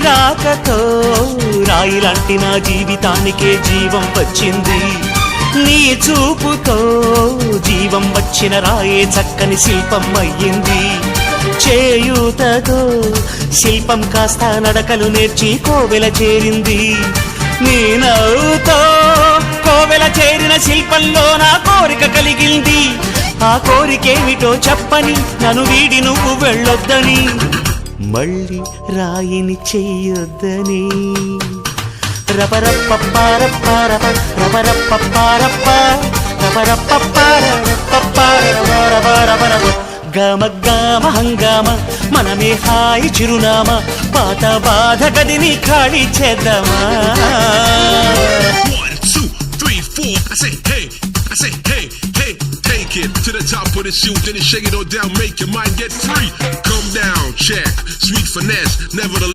రాకతో రాయిలాంటి నా జీవితానికే జీవం వచ్చింది. నీ చూపుతో జీవం వచ్చిన రాయే చక్కని శిల్పం అయ్యింది. చేయూతతో శిల్పం కాస్త నడకలు నేర్చి కోవెల చేరింది. నీ నవ్వుతో కోవెల చేరిన శిల్పంలో నా కోరిక కలిగింది. ఆ కోరికేమిటో చెప్పని నన్ను వీడి నువ్వు వెళ్ళొద్దని, మళ్ళీ రాయిని చెయ్యొద్దని. రపరప్పపారప్పారప రపరప్పపారప్ప రపరప్పపారపపారపరపరపరపరప గమ గమ హంగామ మనమే హాయి చిరునామా. పాత బాధ గదిని ఖాళీ చేద్దామా. 1 2 3 4 I say hey, I say hey, hey, take it to the top of the shoot, then you shake it all down, make your mind get free. Come down, check, sweet finesse, nevertheless.